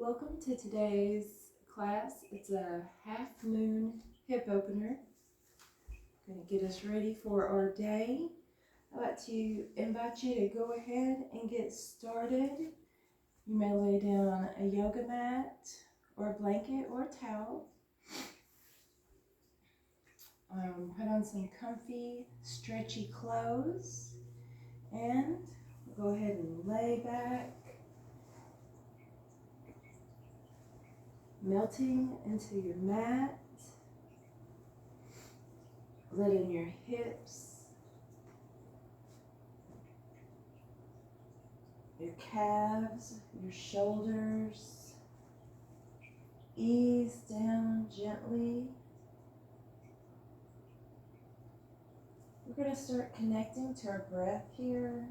Welcome to today's class. It's a half moon hip opener. Going to get us ready for our day. I'd like to invite you to go ahead and get started. You may lay down a yoga mat or a blanket or a towel. Put on some comfy, stretchy clothes and go ahead and lay back, melting into your mat, letting your hips, your calves, your shoulders ease down gently. We're going to start connecting to our breath here.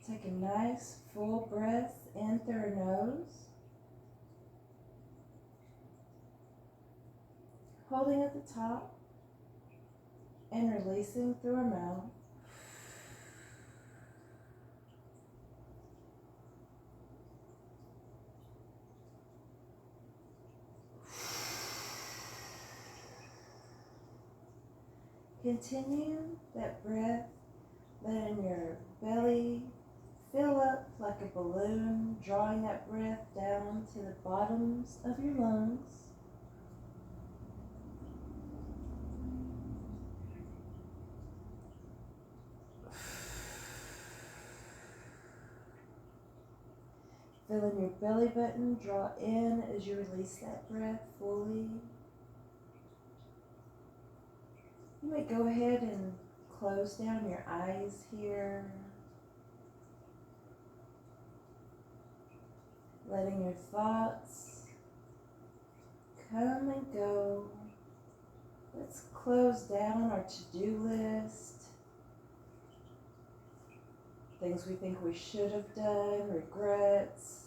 Take a nice full breath in through our nose, holding at the top and releasing through our mouth. Continue that breath, letting your belly fill up like a balloon, drawing that breath down to the bottoms of your lungs. Feeling your belly button draw in as you release that breath fully. You may go ahead and close down your eyes here, letting your thoughts come and go. Let's close down our to-do list, things we think we should have done, regrets.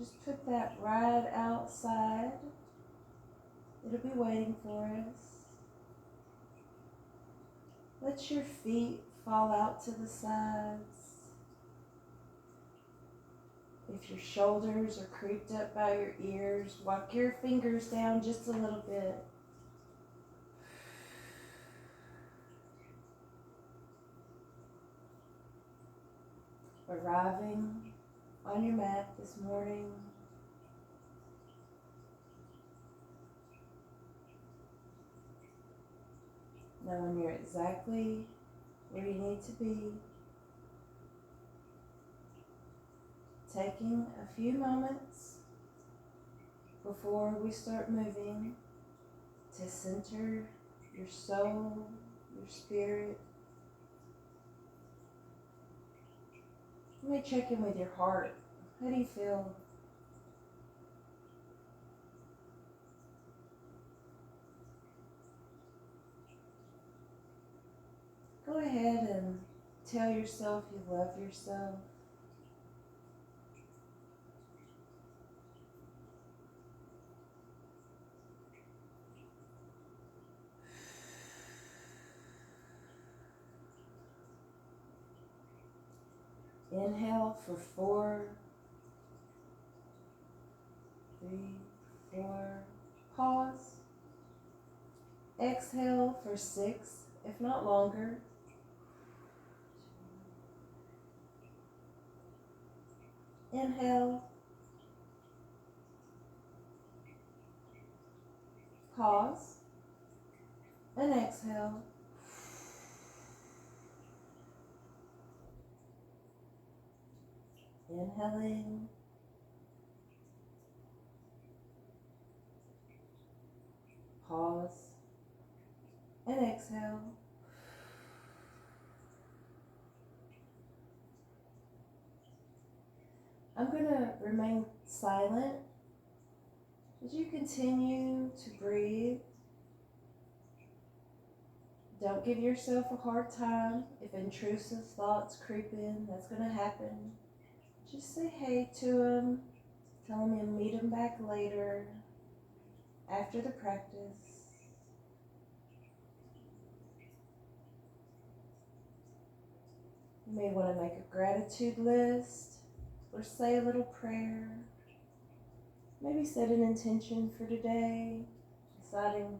Just put that right outside. It'll be waiting for us. Let your feet fall out to the sides. If your shoulders are creeped up by your ears, walk your fingers down just a little bit. Arriving on your mat this morning, knowing you're exactly where you need to be, taking a few moments before we start moving to center your soul, your spirit. You may check in with your heart. How do you feel? Go ahead and tell yourself you love yourself. Inhale for 4, 3, 4. Pause. Exhale for 6, if not longer. Inhale. Pause. And exhale. Inhaling. Pause. And exhale. I'm going to remain silent as you continue to breathe. Don't give yourself a hard time. If intrusive thoughts creep in, that's going to happen. Just say hey to them. Tell them you'll meet them back later after the practice. You may want to make a gratitude list or say a little prayer. maybe set an intention for today, deciding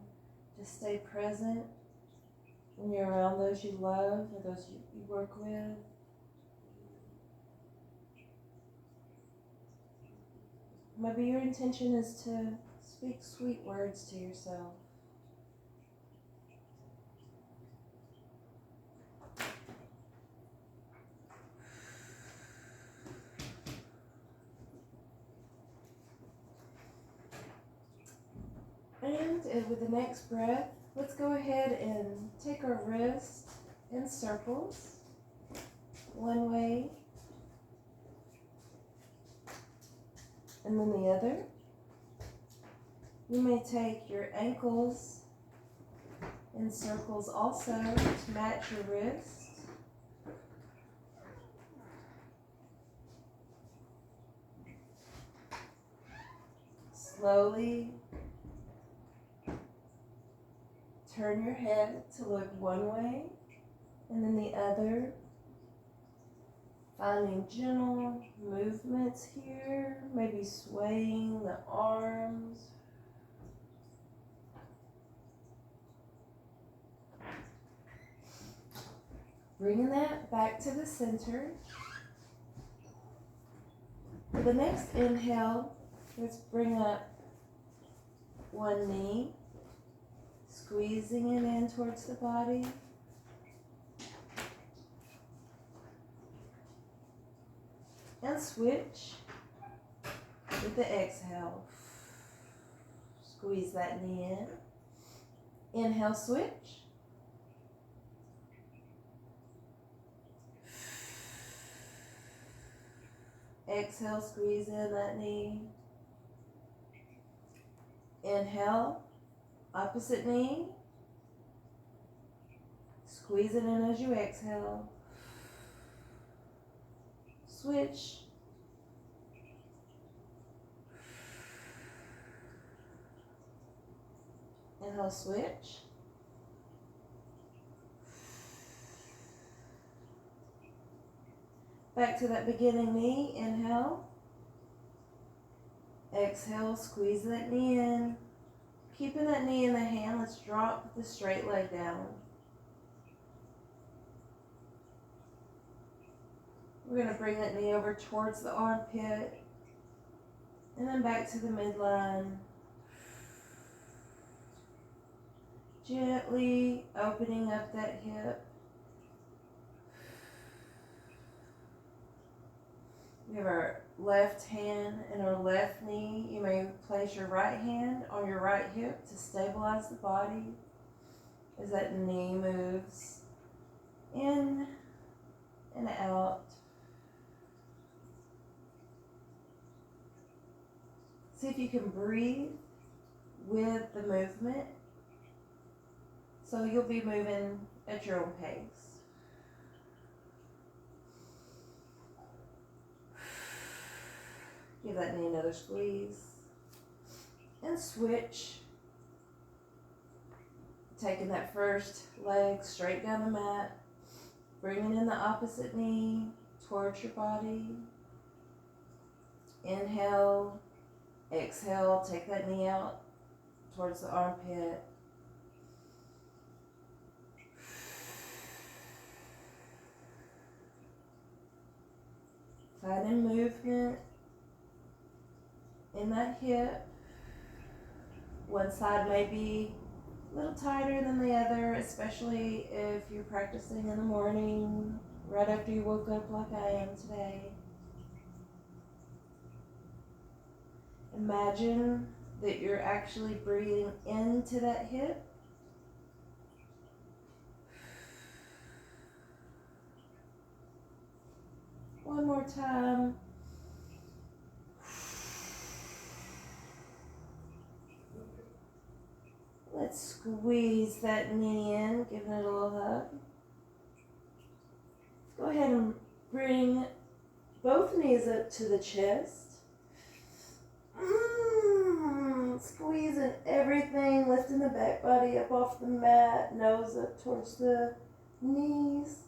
to stay present when you're around those you love or those you work with. Maybe your intention is to speak sweet words to yourself. And with the next breath, let's go ahead and take our wrist in circles, one way and then the other. You may take your ankles in circles also to match your wrist. Slowly turn your head to look one way and then the other, finding gentle movements here, maybe swaying the arms. Bringing that back to the center. For the next inhale, let's bring up one knee, squeezing it in towards the body. And switch with the exhale. Squeeze that knee in. Inhale, switch. Exhale, squeeze in that knee. Inhale, opposite knee. Squeeze it in as you exhale. Switch. Inhale, switch. Back to that beginning knee. Inhale. Exhale, squeeze that knee in. Keeping that knee in the hand, let's drop the straight leg down. We're going to bring that knee over towards the armpit and then back to the midline. Gently opening up that hip. We have our left hand and our left knee. You may place your right hand on your right hip to stabilize the body as that knee moves in and out. See if you can breathe with the movement. So you'll be moving at your own pace. Give that knee another squeeze. And switch. Taking that first leg straight down the mat. Bringing in the opposite knee towards your body. Inhale. Exhale. Take that knee out towards the armpit. Finding movement in that hip. One side may be a little tighter than the other, especially if you're practicing in the morning, right after you woke up like I am today. Imagine that you're actually breathing into that hip. One more time. Let's squeeze that knee in, giving it a little hug. Go ahead and bring both knees up to the chest. Squeezing everything, lifting the back body up off the mat, nose up towards the knees.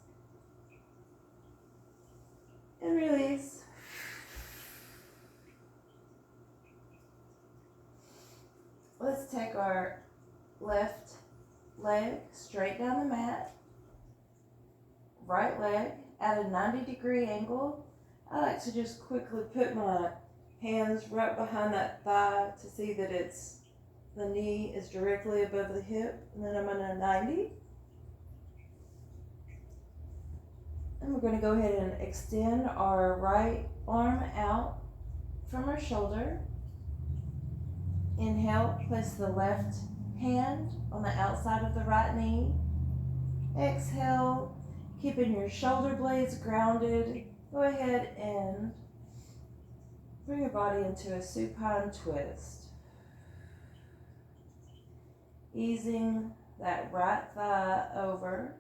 And release. Let's take our left leg straight down the mat. Right leg at a 90-degree angle. I like to just quickly put my hands right behind that thigh to see that the knee is directly above the hip, and then I'm on a 90. And we're going to go ahead and extend our right arm out from our shoulder. Inhale, place the left hand on the outside of the right knee. Exhale, keeping your shoulder blades grounded. Go ahead and bring your body into a supine twist. Easing that right thigh over.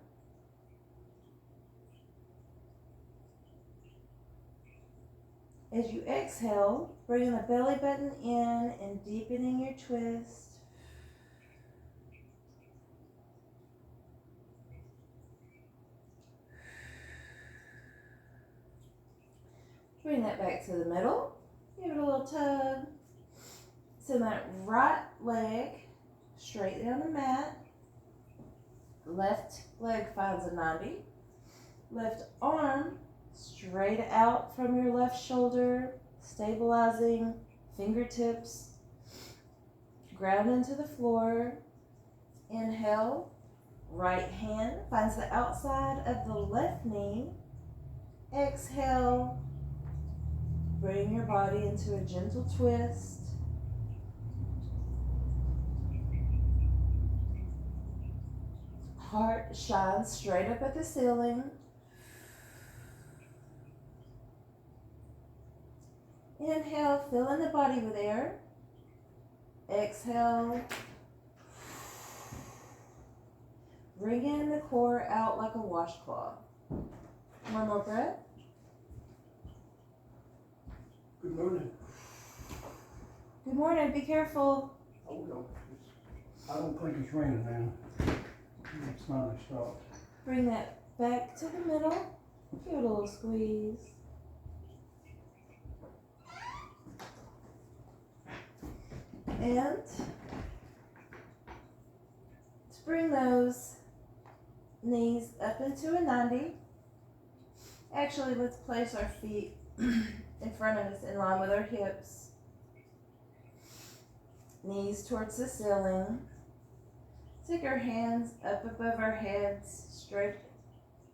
As you exhale, bringing the belly button in and deepening your twist. Bring that back to the middle. Give it a little tug. Send that right leg straight down the mat. Left leg finds a 90. Left arm straight out from your left shoulder, stabilizing fingertips. Ground into the floor. Inhale. Right hand finds the outside of the left knee. Exhale. Bring your body into a gentle twist. Heart shines straight up at the ceiling. Inhale, filling the body with air. Exhale. Bringing the core out like a washcloth. One more breath. Good morning. Good morning. Be careful. Oh no, I don't think it's raining now. It's finally stopped. Bring that back to the middle. Give it a little squeeze. And let's bring those knees up into a 90. Actually, let's place our feet in front of us in line with our hips. Knees towards the ceiling. Take our hands up above our heads, straight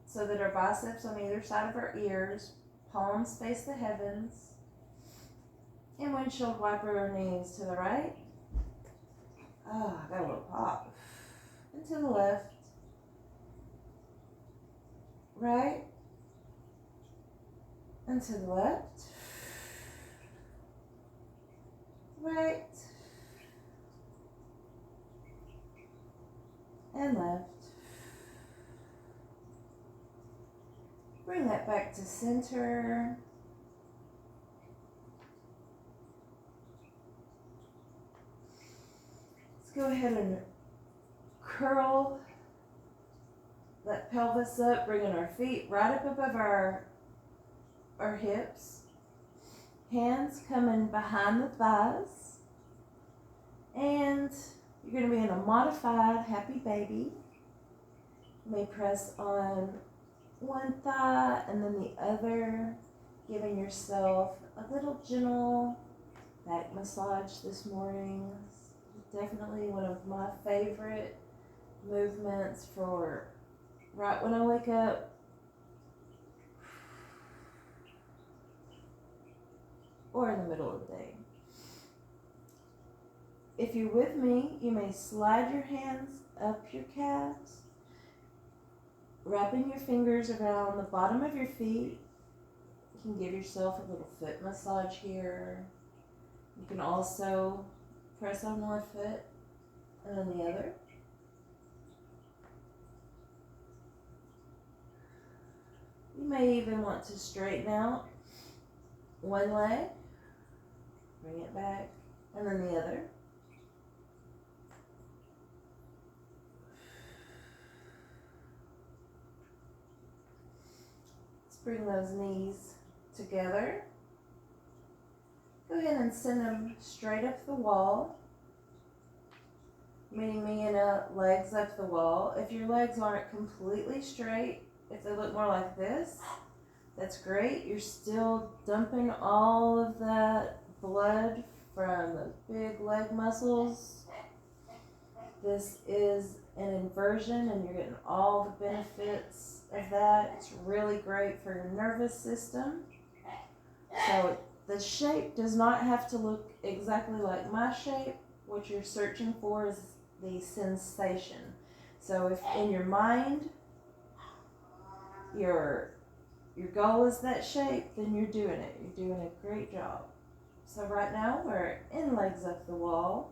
so that our biceps on either side of our ears, palms face the heavens. And windshield wiper our knees to the right. Ah, got a little pop. And to the left. Right. And to the left. Right. And left. Bring that back to center. Let's go ahead and curl that pelvis up, bringing our feet right up above our hips. Hands coming behind the thighs. And you're going to be in a modified happy baby. You may press on one thigh and then the other, giving yourself a little gentle back massage this morning. Definitely one of my favorite movements for right when I wake up. Or in the middle of the day. If you're with me, you may slide your hands up your calves, wrapping your fingers around the bottom of your feet. You can give yourself a little foot massage here. You can also press on one foot and then the other. You may even want to straighten out one leg, bring it back, and then the other. Let's bring those knees together. Go ahead and send them straight up the wall. meeting me in a legs up the wall. If your legs aren't completely straight, if they look more like this, that's great. You're still dumping all of that blood from the big leg muscles. This is an inversion and you're getting all the benefits of that. It's really great for your nervous system. So the shape does not have to look exactly like my shape. What you're searching for is the sensation. So if in your mind your goal is that shape, then you're doing it. You're doing a great job. So right now we're in legs up the wall.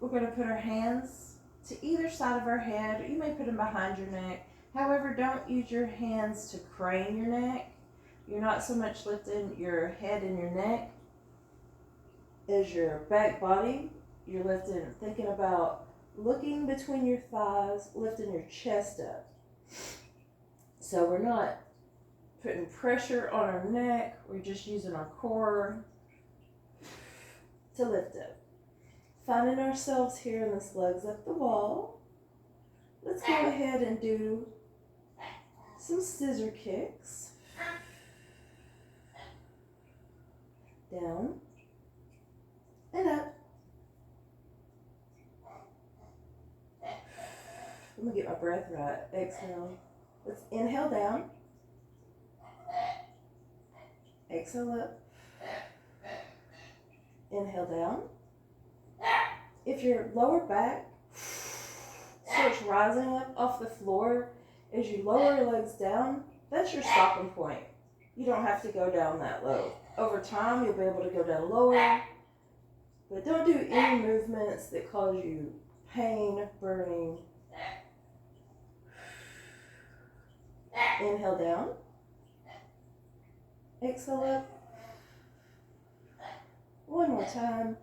We're going to put our hands to either side of our head. You may put them behind your neck. However, don't use your hands to crane your neck. You're not so much lifting your head and your neck as your back body. You're lifting, thinking about looking between your thighs, lifting your chest up. So we're not putting pressure on our neck. We're just using our core to lift up. Finding ourselves here in this legs up the wall. Let's go ahead and do some scissor kicks. Down and up. Let me get my breath right. Exhale. Let's inhale down. Exhale up. Inhale down. If your lower back starts rising up off the floor as you lower your legs down, that's your stopping point. You don't have to go down that low. Over time, you'll be able to go down lower, but don't do any movements that cause you pain, burning. Inhale down. Exhale up. One more time.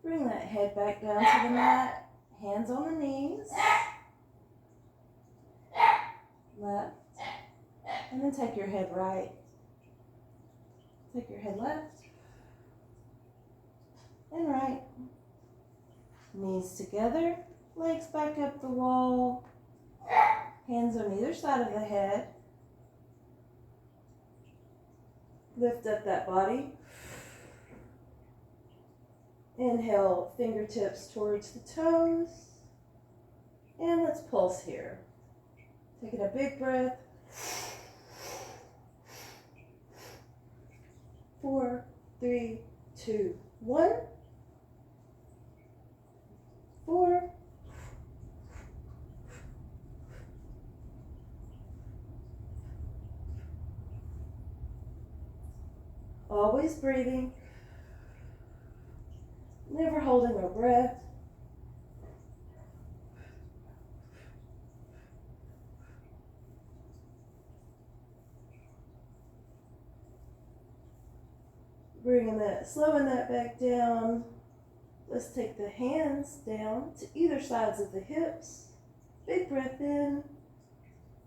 Bring that head back down to the mat. Hands on the knees. Left. And then take your head right. Take your head left. And right. Knees together. Legs back up the wall. Hands on either side of the head. Lift up that body. Inhale, fingertips towards the toes. And let's pulse here. Taking a big breath. 4, 3, 2, 1. 4. Always breathing. Never holding our breath. Slowing that back down. Let's take the hands down to either sides of the hips. Big breath in.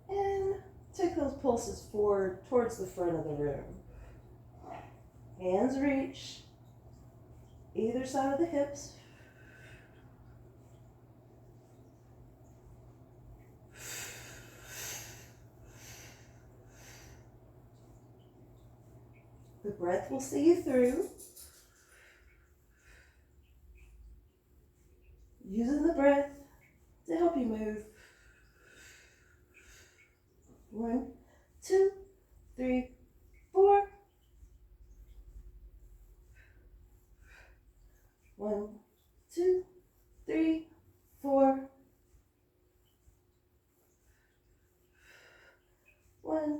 And take those pulses forward towards the front of the room. Hands reach either side of the hips. The breath will see you through. Using the breath to help you move. 1, 2, 3, 4. 1, 2, 3, 4. 1,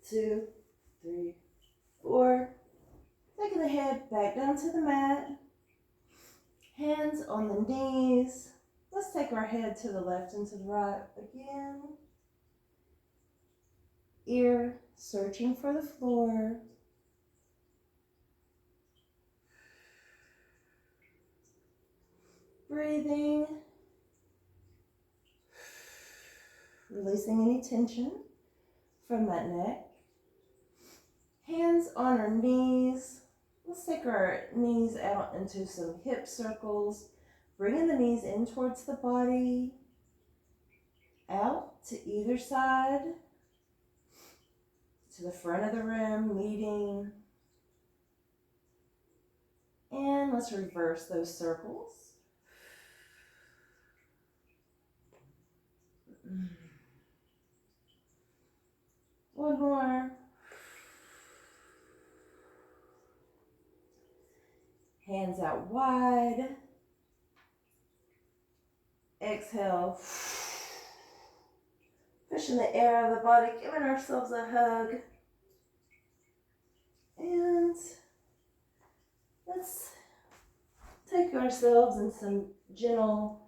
2, 3, 4. Taking the head back down to the mat. Hands on the knees. Let's take our head to the left and to the right again. Ear searching for the floor. Breathing. Releasing any tension from that neck. Hands on our knees. Let's take our knees out into some hip circles, bringing the knees in towards the body, out to either side, to the front of the room, meeting. And let's reverse those circles. One more. Hands out wide. Exhale. Pushing the air out of the body, giving ourselves a hug. And let's take ourselves in some gentle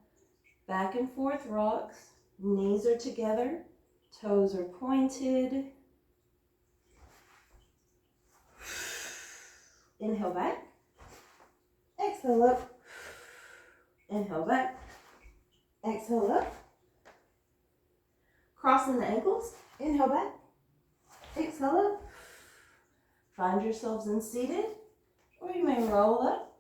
back and forth rocks. Knees are together, toes are pointed. Inhale back. Exhale up. Inhale back. Exhale up. Crossing the ankles. Inhale back. Exhale up. Find yourselves in seated, or you may roll up.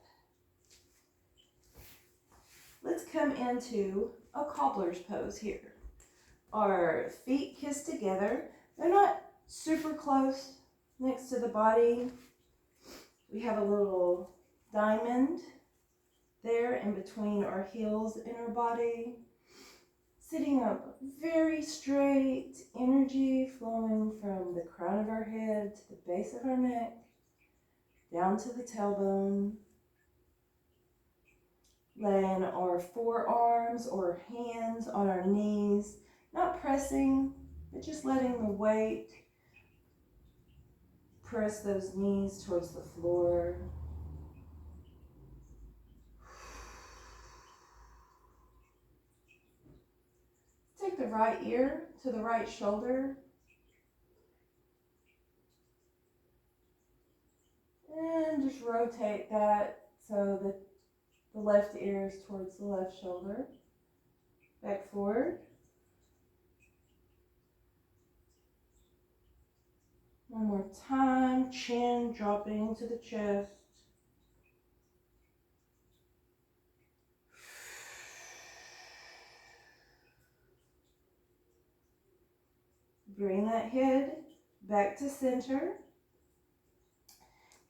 Let's come into a cobbler's pose here. Our feet kiss together. They're not super close next to the body. We have a little diamond there in between our heels and our body. Sitting up very straight, energy flowing from the crown of our head to the base of our neck, down to the tailbone. Laying our forearms or hands on our knees, not pressing, but just letting the weight press those knees towards the floor. Take the right ear to the right shoulder. And just rotate that so that the left ear is towards the left shoulder. Back forward. One more time, chin dropping to the chest. Bring that head back to center.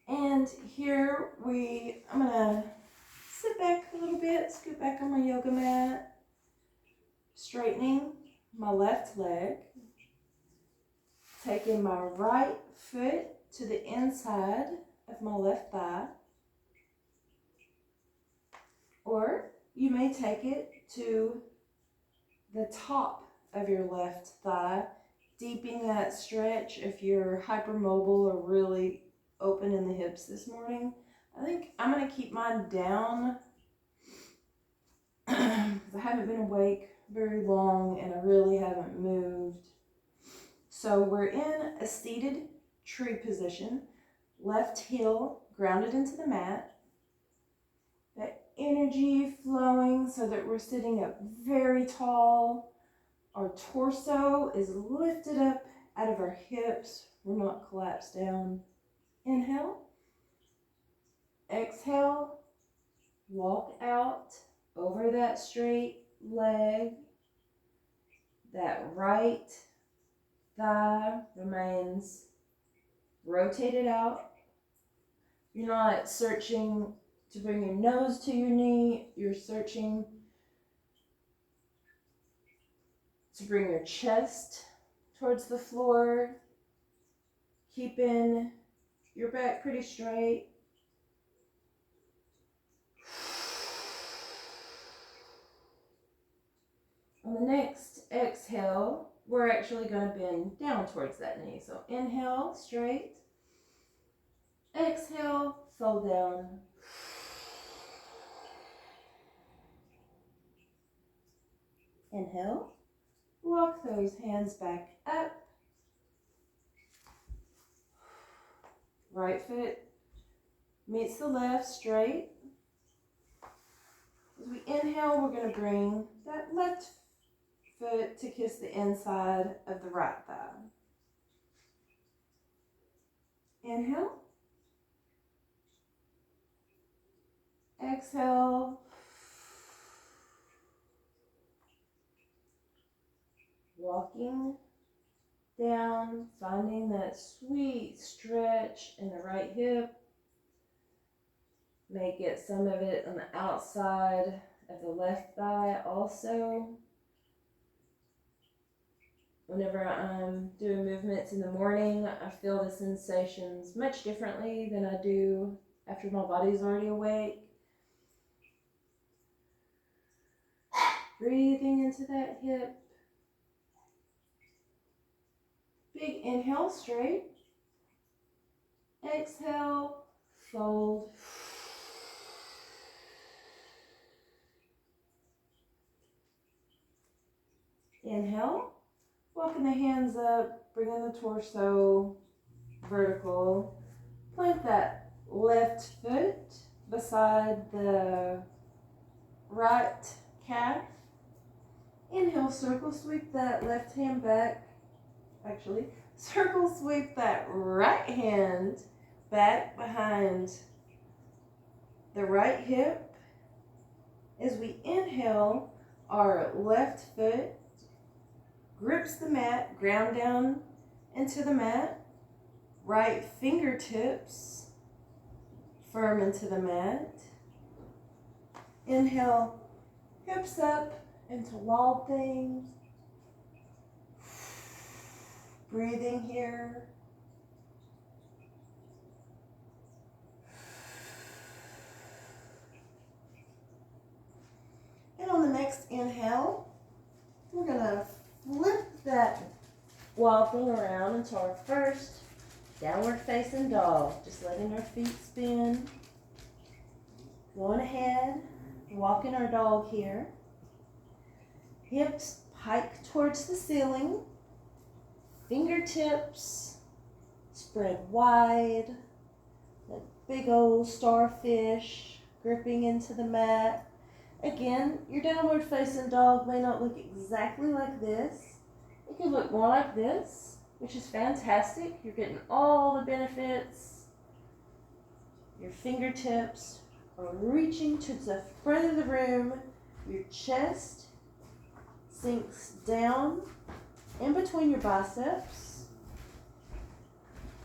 And here I'm gonna sit back a little bit, scoot back on my yoga mat, straightening my left leg, taking my right foot to the inside of my left thigh, or you may take it to the top of your left thigh, deepening that stretch if you're hypermobile or really open in the hips this morning. I think I'm going to keep mine down because I haven't been awake very long and I really haven't moved. So we're in a seated tree position, left heel grounded into the mat, that energy flowing so that we're sitting up very tall. Our torso is lifted up out of our hips. We're not collapsed down. Inhale. Exhale. Walk out over that straight leg. That right thigh remains rotated out. You're not searching to bring your nose to your knee. You're searching to bring your chest towards the floor, keeping your back pretty straight. On the next exhale, we're actually going to bend down towards that knee. So inhale, straight. Exhale, fold down. Inhale, walk those hands back up. Right foot meets the left, straight. As we inhale, we're going to bring that left foot to kiss the inside of the right thigh. Inhale. exhale. Walking down, finding that sweet stretch in the right hip. May get some of it on the outside of the left thigh also. Whenever I'm doing movements in the morning, I feel the sensations much differently than I do after my body's already awake. Breathing into that hip. Big inhale, straight. Exhale, fold. Inhale, walking the hands up, bringing the torso vertical. Plant that left foot beside the right calf. Inhale, circle sweep that left hand back. Actually, circle sweep that right hand back behind the right hip. As we inhale, our left foot grips the mat, ground down into the mat. Right fingertips firm into the mat. Inhale, hips up into wild thing. Breathing here. And on the next inhale, we're going to flip that wild thing around into our first downward facing dog. Just letting our feet spin. Going ahead, walking our dog here. Hips pike towards the ceiling. Fingertips spread wide. That big old starfish gripping into the mat. Again, your downward facing dog may not look exactly like this. It could look more like this, which is fantastic. You're getting all the benefits. Your fingertips are reaching to the front of the room. Your chest sinks down in between your biceps.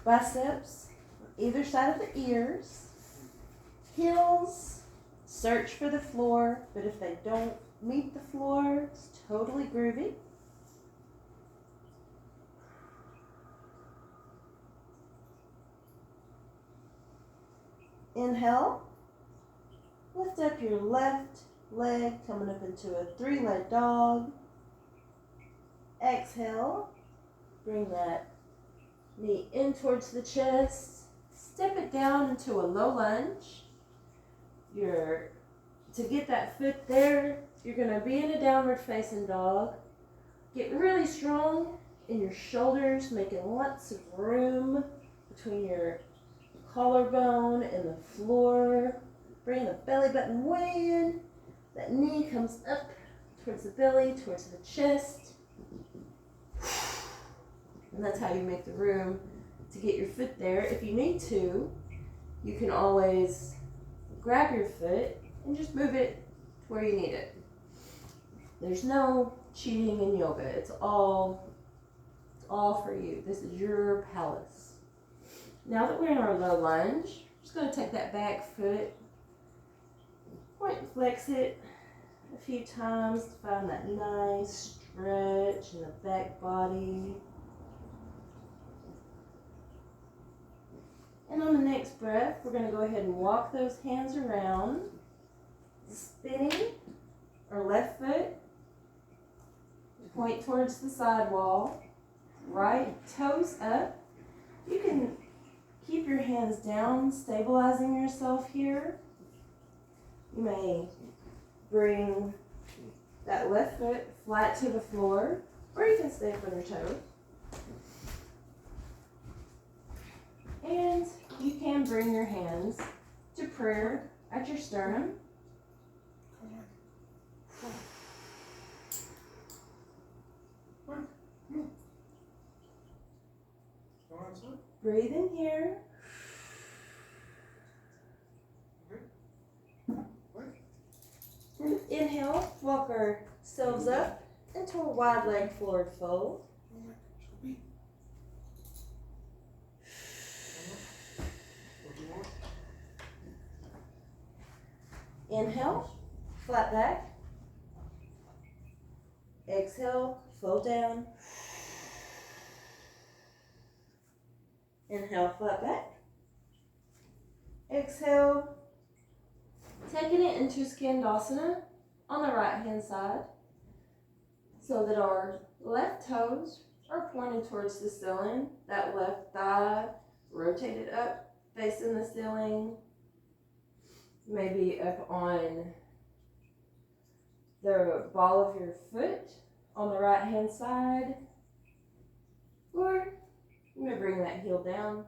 Biceps on either side of the ears. Heels search for the floor, but if they don't meet the floor, it's totally groovy. Inhale. Lift up your left leg, coming up into a three-leg dog. Exhale. Bring that knee in towards the chest. Step it down into a low lunge. To get that foot there, you're going to be in a downward facing dog. Get really strong in your shoulders, making lots of room between your collarbone and the floor. Bring the belly button way in. That knee comes up towards the belly, towards the chest. And that's how you make the room to get your foot there. If you need to, you can always grab your foot and just move it to where you need it. There's no cheating in yoga. It's all for you. This is your palace. Now that we're in our low lunge, I'm just going to take that back foot, point and flex it a few times to find that nice stretch in the back body. And on the next breath, we're going to go ahead and walk those hands around, spinning our left foot, point towards the side wall, right toes up. You can keep your hands down, stabilizing yourself here. You may bring that left foot flat to the floor, or you can stay up on your toes. And you can bring your hands to prayer at your sternum. Breathe in here. Inhale, walk ourselves up into a wide leg forward fold. Inhale, flat back. Exhale, fold down. Inhale, flat back. Exhale, taking it into Skandasana on the right hand side so that our left toes are pointing towards the ceiling. That left thigh rotated up, facing the ceiling. Maybe up on the ball of your foot on the right hand side. Or you may bring that heel down.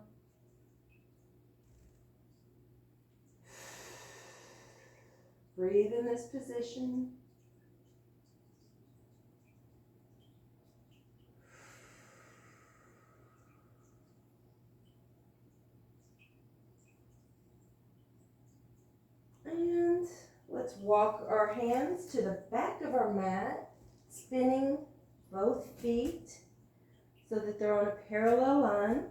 Breathe in this position. And let's walk our hands to the back of our mat, spinning both feet so that they're on a parallel line.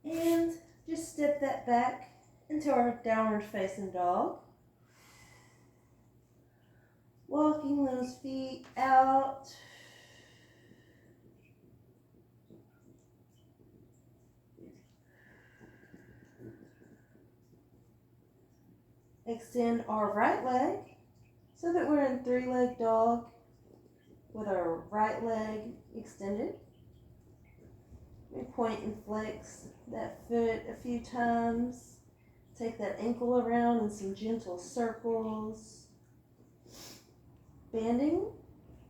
And just step that back into our downward facing dog. Walking those feet out. Extend our right leg so that we're in three-leg dog with our right leg extended. We point and flex that foot a few times. Take that ankle around in some gentle circles. Bending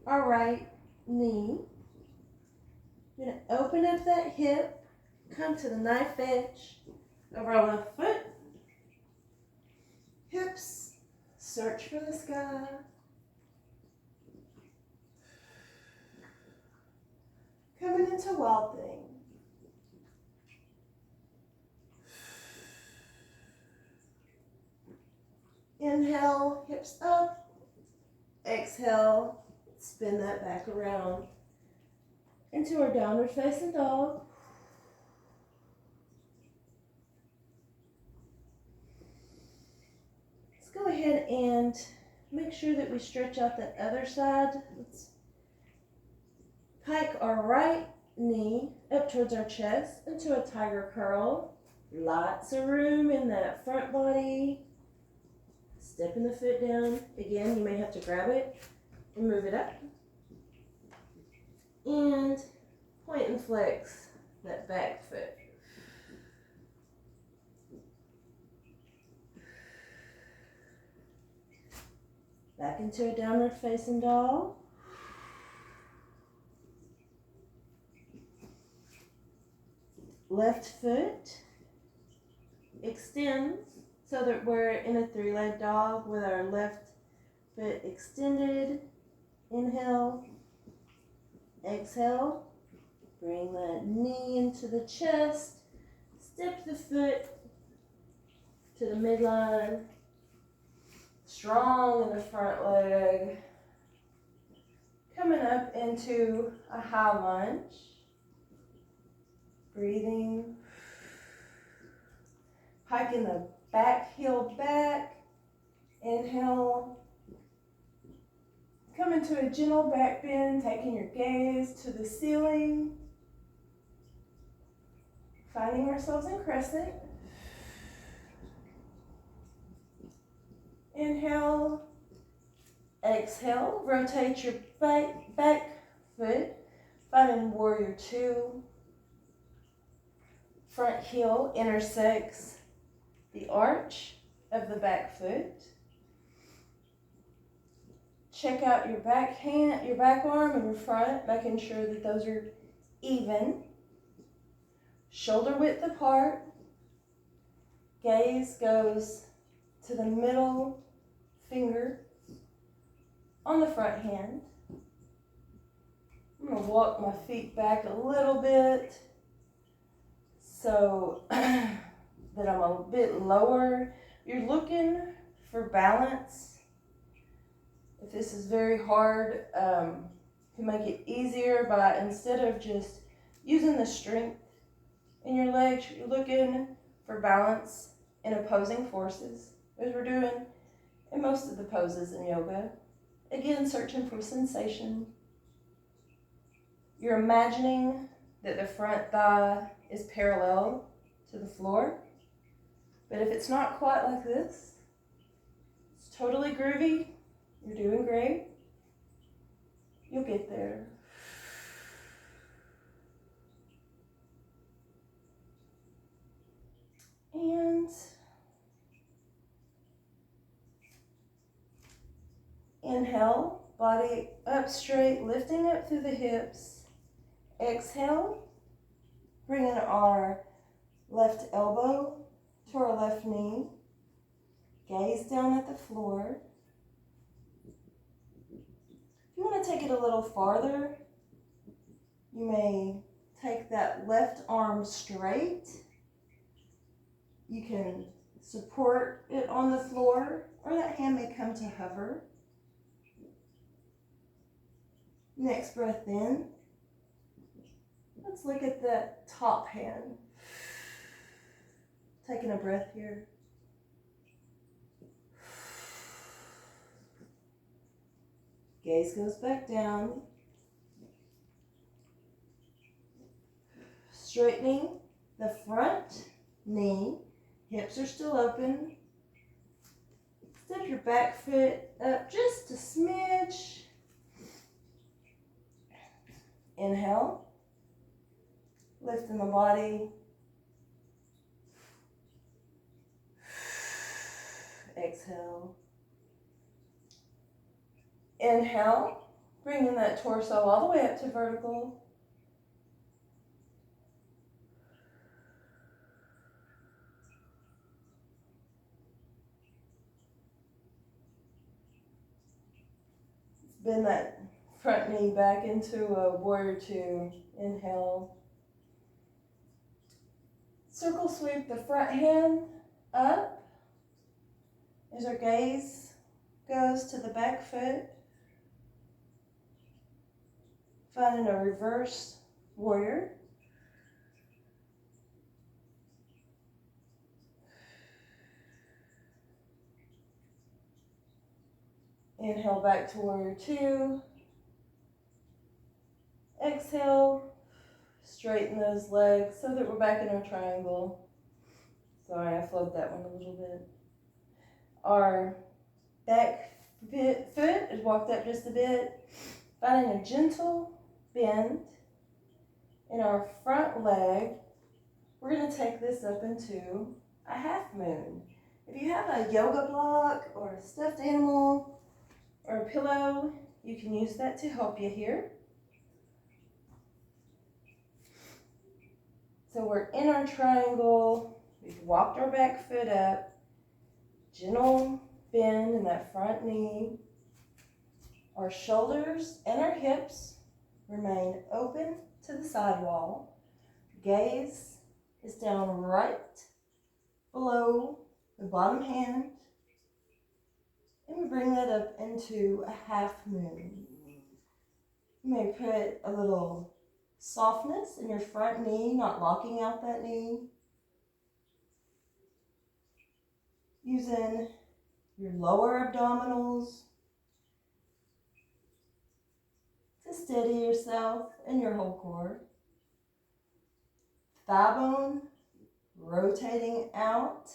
our right knee. We're going to open up that hip, come to the knife edge of our left foot. Hips, search for the sky. Coming into Wild Thing. Inhale, hips up. Exhale, spin that back around into our downward facing dog. Let's go ahead and make sure that we stretch out that other side. Let's pike our right knee up towards our chest into a tiger curl. Lots of room in that front body. Stepping the foot down. Again, you may have to grab it and move it up. And point and flex that back foot. Back into a downward facing dog. Left foot extends so that we're in a three-leg dog with our left foot extended. Inhale, exhale, bring that knee into the chest, step the foot to the midline, strong in the front leg, coming up into a high lunge, breathing, hiking the back heel back, inhale, come into a gentle back bend, taking your gaze to the ceiling, finding ourselves in crescent. Inhale, exhale, rotate your back foot, finding warrior two. Front heel intersects the arch of the back foot. Check out your back hand, your back arm, and your front, making sure that those are even. Shoulder width apart. Gaze goes to the middle finger on the front hand. I'm going to going to walk my feet back a little bit so that I'm a bit lower. You're looking for balance. If this is very hard, you can make it easier by, instead of just using the strength in your legs, you're looking for balance in opposing forces, as we're doing in most of the poses in yoga. Again, searching for sensation. You're imagining that the front thigh is parallel to the floor. But if it's not quite like this, it's totally groovy. You're doing great. You'll get there. And inhale, body up straight, lifting up through the hips. Exhale, bringing our left elbow to our left knee. Gaze down at the floor. If you want to take it a little farther, you may take that left arm straight. You can support it on the floor, or that hand may come to hover. Next breath in. Let's look at that top hand. Taking a breath here. Gaze goes back down. Straightening the front knee. Hips are still open. Step your back foot up just a smidge. Inhale. Lifting the body. Exhale. Inhale. Bringing that torso all the way up to vertical. Bend that front knee back into a warrior two. Inhale. Circle sweep the front hand up as our gaze goes to the back foot. Finding a reverse warrior. Inhale back to warrior two. Exhale, straighten those legs so that we're back in our triangle. Sorry, I flubbed that one a little bit. Our back foot is walked up just a bit. Finding a gentle bend in our front leg. We're going to take this up into a half moon. If you have a yoga block or a stuffed animal or a pillow, you can use that to help you here. So we're in our triangle. We've walked our back foot up. Gentle bend in that front knee. Our shoulders and our hips remain open to the side wall. Gaze is down right below the bottom hand. And we bring that up into a half moon. You may put a little softness in your front knee, not locking out that knee. Using your lower abdominals to steady yourself and your whole core. Thigh bone rotating out.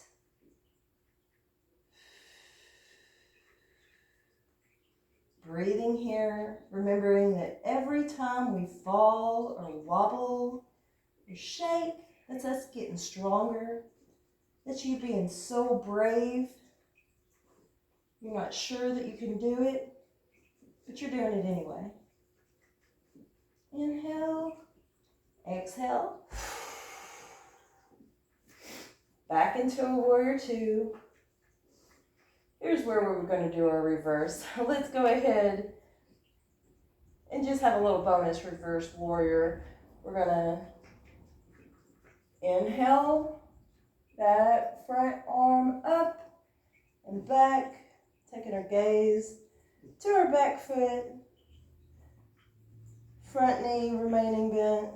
Breathing here, remembering that every time we fall or wobble or shake, that's us getting stronger. That's you being so brave. You're not sure that you can do it, but you're doing it anyway. Inhale, exhale. Back into a warrior two. Here's where we're going to do our reverse. Let's go ahead And just have a little bonus reverse warrior. We're gonna inhale that front arm up and back, taking our gaze to our back foot, front knee remaining bent.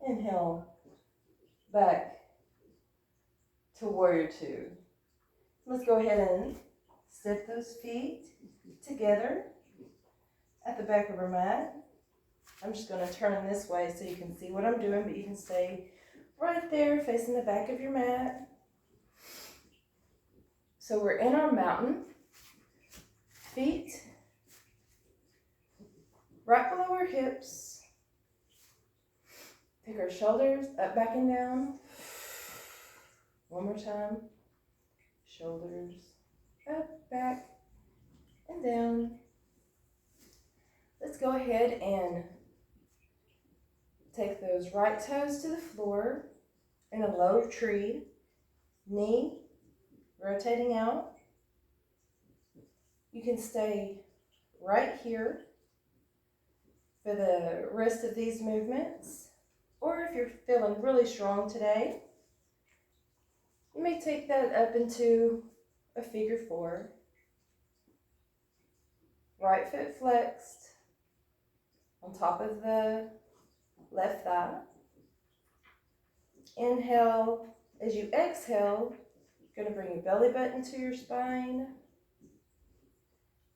Inhale back to warrior two. Let's go ahead and step those feet together at the back of our mat. I'm just going to turn this way so you can see what I'm doing, but you can stay right there facing the back of your mat. So we're in our mountain. Feet right below our hips. Take our shoulders up, back, and down. One more time. Shoulders up, back, and down. Let's go ahead and take those right toes to the floor in a low tree. Knee rotating out. You can stay right here for the rest of these movements. Or if you're feeling really strong today, you may take that up into a figure four. Right foot flexed on top of the left thigh. Inhale. As you exhale, you're going to bring your belly button to your spine.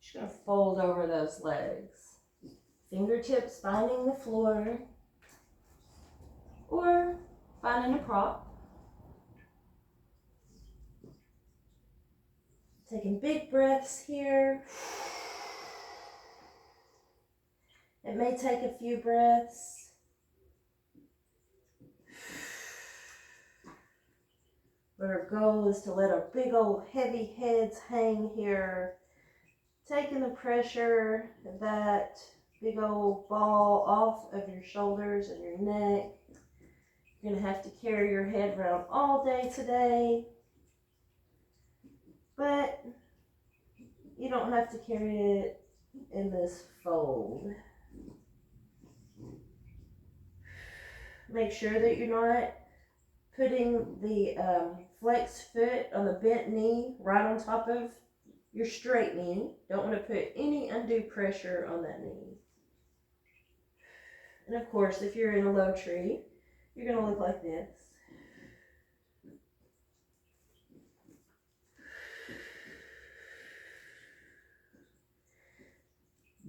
Just going to fold over those legs. Fingertips finding the floor or finding a prop. Taking big breaths here. It may take a few breaths. But our goal is to let our big old heavy heads hang here. Taking the pressure of that big old ball off of your shoulders and your neck. You're going to have to carry your head around all day today. But you don't have to carry it in this fold. Make sure that you're not putting the flexed foot on the bent knee right on top of your straight knee. Don't want to put any undue pressure on that knee. And of course, if you're in a low tree, you're going to look like this.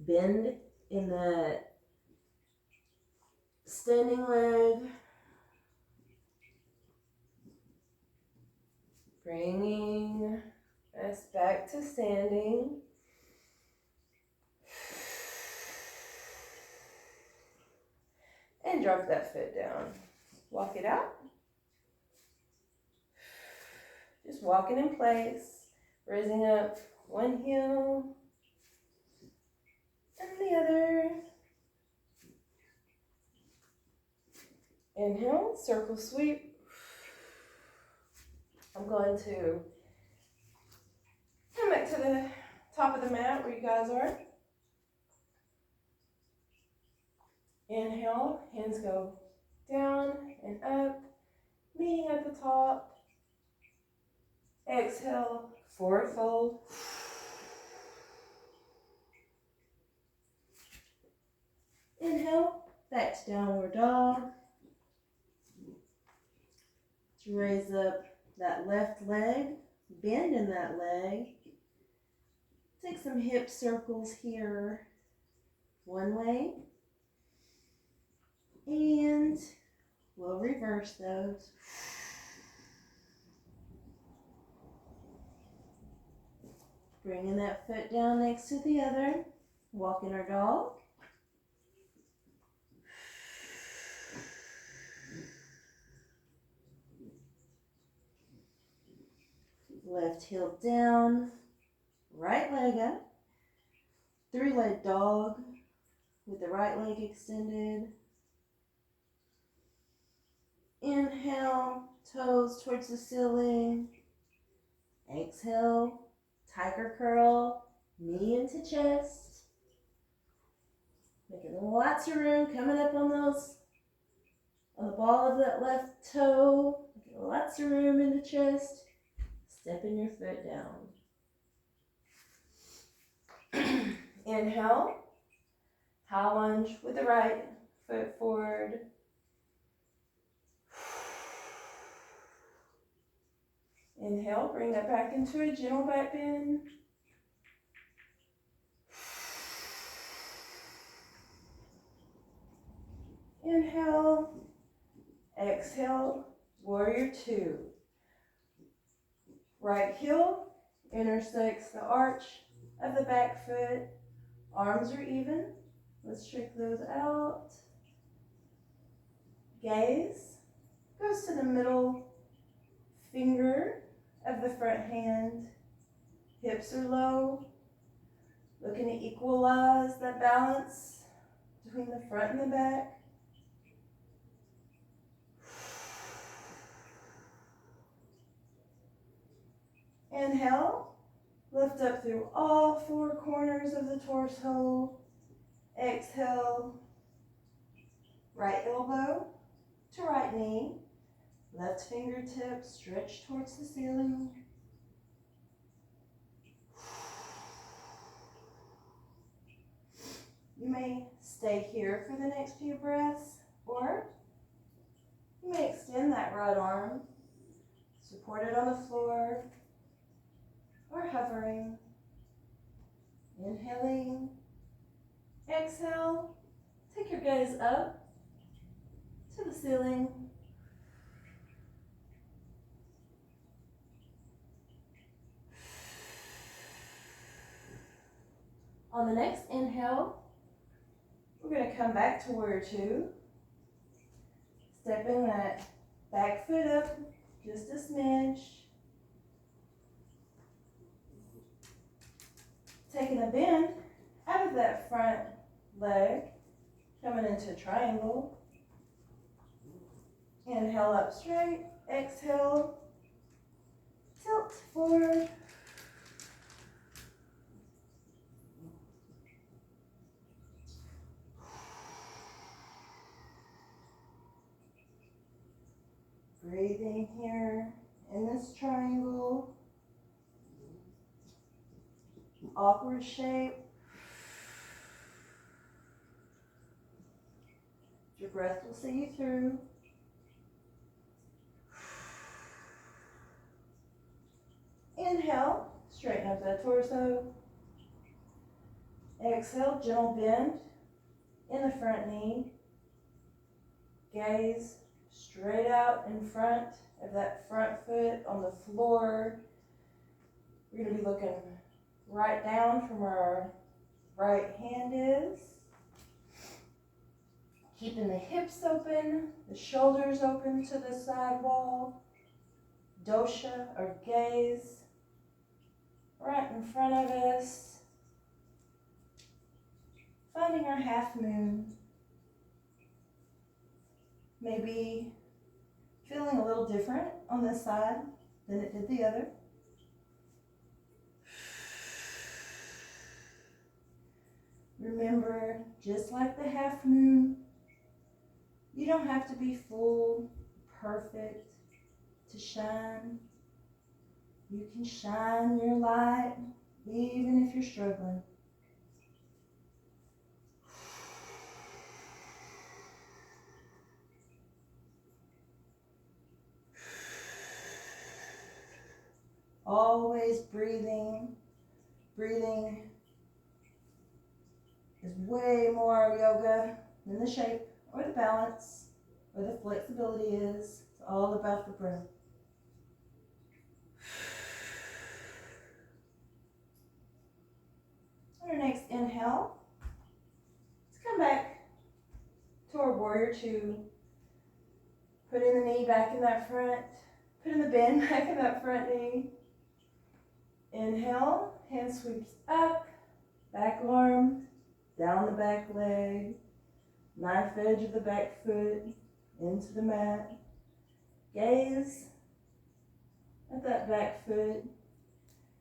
Bend in that standing leg. Bringing us back to standing. And drop that foot down. Walk it out. Just walking in place. Raising up one heel and the other. Inhale, circle sweep. I'm going to come back to the top of the mat where you guys are. Inhale, hands go down and up, meeting at the top. Exhale, forward fold. Inhale, back to downward dog. To raise up that left leg, bend in that leg. Take some hip circles here, one way. And we'll reverse those. Bringing that foot down next to the other. Walking our dog. Left heel down, right leg up. Three-leg dog with the right leg extended. Inhale, toes towards the ceiling. Exhale, tiger curl, knee into chest. Making lots of room coming up on the ball of that left toe. Making lots of room in the chest. Stepping your foot down. Inhale, high lunge with the right foot forward. Inhale, bring that back into a gentle back bend. Inhale, exhale, warrior two. Right heel intersects the arch of the back foot. Arms are even. Let's check those out. Gaze goes to the middle finger of the front hand. Hips are low. Looking to equalize that balance between the front and the back. Inhale, lift up through all four corners of the torso. Exhale, right elbow to right knee. Left fingertip stretch towards the ceiling. You may stay here for the next few breaths, or you may extend that right arm, support it on the floor, or hovering. Inhaling, exhale, take your gaze up to the ceiling. On the next inhale, we're going to come back to warrior two, stepping that back foot up just a smidge. Taking a bend out of that front leg, coming into triangle. Inhale up straight, exhale, tilt forward. Breathing here in this triangle. Awkward shape. Your breath will see you through. Inhale, straighten up that torso. Exhale, gentle bend in the front knee. Gaze straight out in front of that front foot on the floor. We're going to be looking right down from where our right hand is. Keeping the hips open, the shoulders open to the side wall. Dosha or gaze right in front of us. Finding our half moon. Maybe feeling a little different on this side than it did the other. Remember, just like the half moon, you don't have to be full, perfect to shine. You can shine your light even if you're struggling. Always breathing. Breathing is way more yoga than the shape or the balance or the flexibility is. It's all about the breath. On our next inhale, let's come back to our warrior two. Putting the knee back in that front, putting the bend back in that front knee. Inhale, hand sweeps up, back arm, down the back leg, knife edge of the back foot, into the mat. Gaze at that back foot,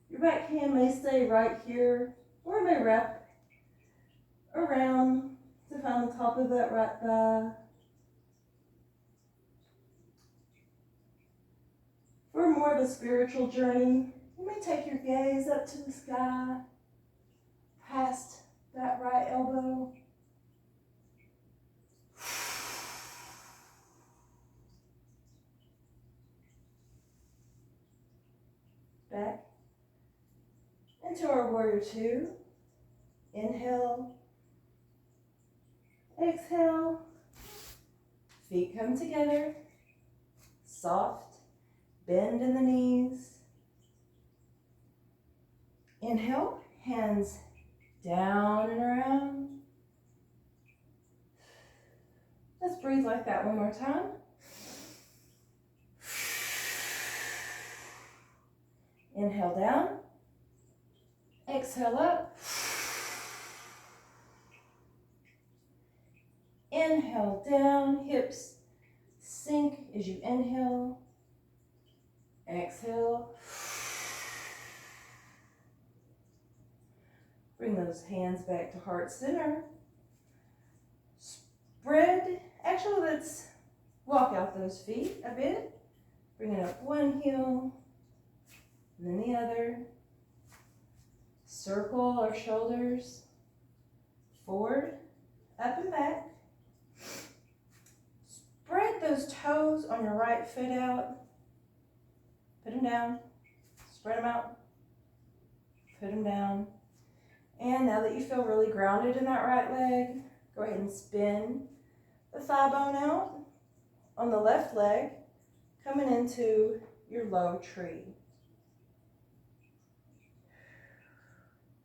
Your back hand may stay right here, or it may wrap around to find the top of that right thigh. For more of a spiritual journey, you may take your gaze up to the sky, past that right elbow. Back into our warrior two. Inhale, exhale, feet come together, soft, bend in the knees. Inhale, hands down and around. Let's breathe like that one more time. Inhale down, exhale up. Inhale down, hips sink as you inhale. Exhale. Bring those hands back to heart center. Spread. Actually, let's walk out those feet a bit. Bringing up one heel, and then the other. Circle our shoulders forward, up and back. Spread those toes on your right foot out. Put them down. Spread them out. Put them down. And now that you feel really grounded in that right leg, go ahead and spin the thigh bone out on the left leg, coming into your low tree.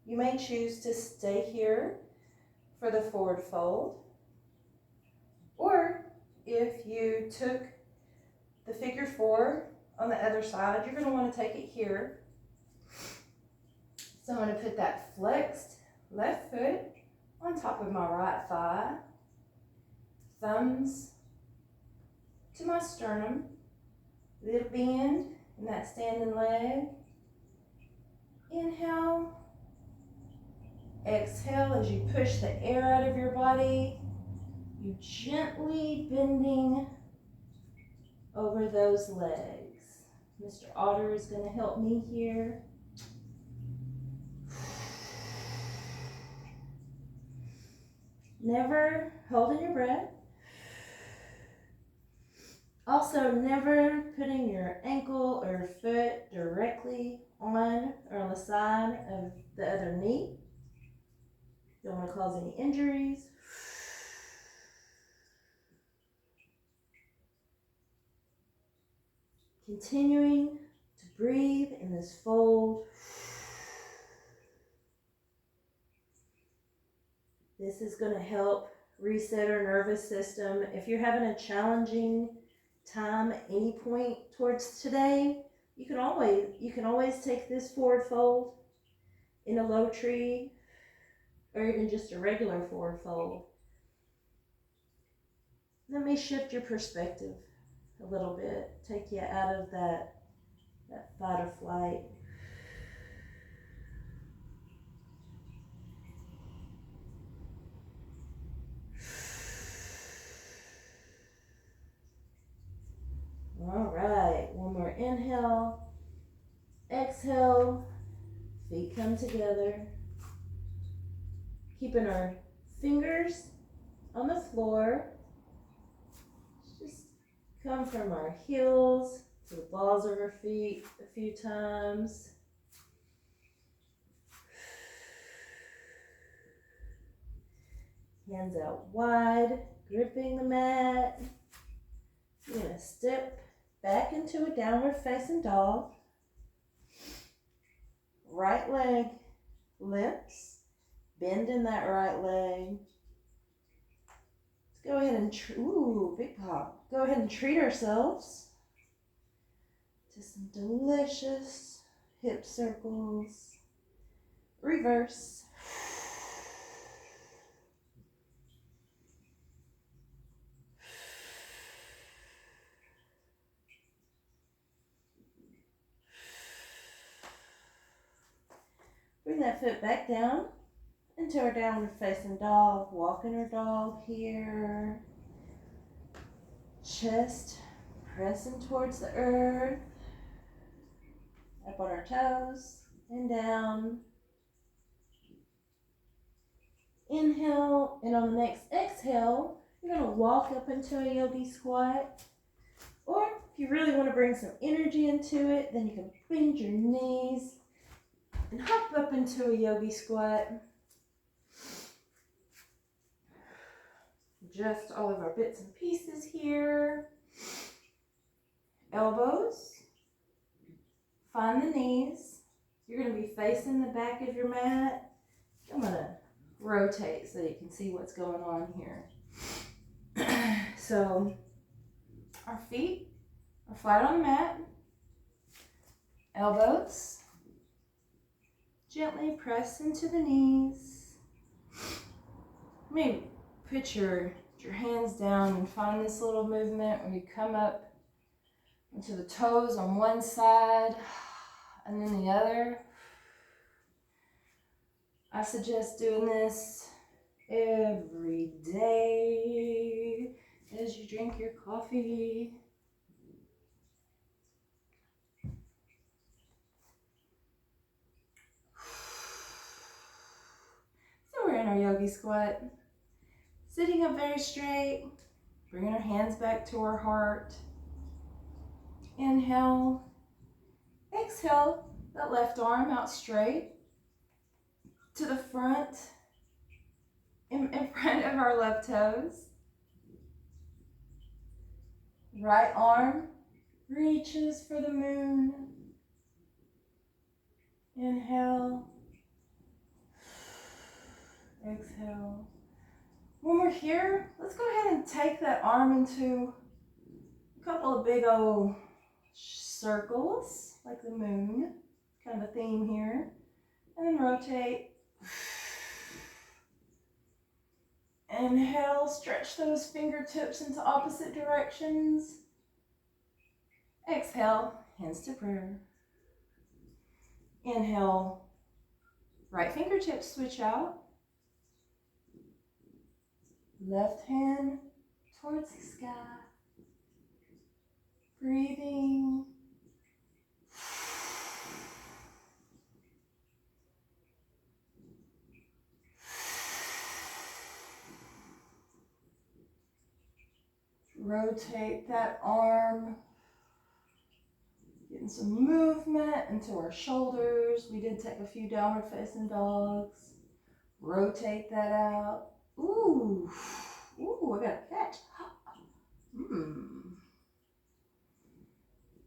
You may choose to stay here for the forward fold, or if you took the figure four on the other side, you're going to want to take it here. So I'm going to put that flexed left foot on top of my right thigh, thumbs to my sternum, little bend in that standing leg. Inhale, exhale as you push the air out of your body. You gently bending over those legs. Mr. Otter is going to help me here. Never holding your breath. Also, never putting your ankle or foot directly on or on the side of the other knee. You don't want to cause any injuries. Continuing to breathe in this fold. This is going to help reset our nervous system. If you're having a challenging time at any point towards today, you can always take this forward fold in a low tree, or even just a regular forward fold. Let me shift your perspective a little bit, take you out of that fight or flight. All right, one more inhale, exhale, feet come together. Keeping our fingers on the floor. Just come from our heels to the balls of our feet a few times. Hands out wide, gripping the mat. You're going to step back into a downward facing dog. Right leg lifts, bend in that right leg. Let's go ahead and, big pop. Go ahead and treat ourselves to some delicious hip circles. Reverse. foot back down into our downward facing dog. Walking our dog here. Chest pressing towards the earth. Up on our toes and down. Inhale, and on the next exhale, you're going to walk up into a yogi squat. Or if you really want to bring some energy into it, then you can bend your knees and hop up into a yogi squat. Adjust all of our bits and pieces here. Elbows. Find the knees. You're going to be facing the back of your mat. I'm going to rotate so you can see what's going on here. So our feet are flat on the mat. Elbows. Gently press into the knees. Maybe put your hands down and find this little movement where you come up into the toes on one side and then the other. I suggest doing this every day as you drink your coffee. So we're in our yogi squat, sitting up very straight, bringing our hands back to our heart. Inhale, exhale, that left arm out straight to the front, in front of our left toes. Right arm reaches for the moon. Inhale, exhale. When we're here, let's go ahead and take that arm into a couple of big old circles, like the moon, kind of a theme here. And then rotate. Inhale, stretch those fingertips into opposite directions. Exhale, hands to prayer. Inhale, right fingertips switch out. Left hand towards the sky. Breathing. Rotate that arm. Getting some movement into our shoulders. We did take a few downward facing dogs. Rotate that out. Ooh, ooh, I got a catch.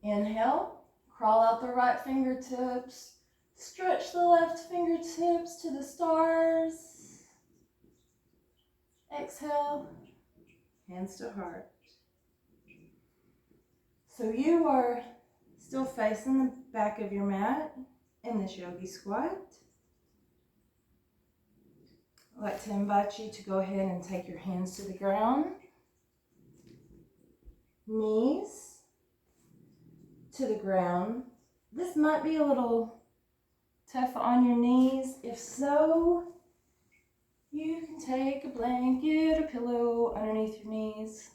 Inhale, crawl out the right fingertips. Stretch the left fingertips to the stars. Exhale, hands to heart. So you are still facing the back of your mat in this yogi squat. I'd like to invite you to go ahead and take your hands to the ground. Knees to the ground. This might be a little tough on your knees. If so, you can take a blanket or pillow underneath your knees.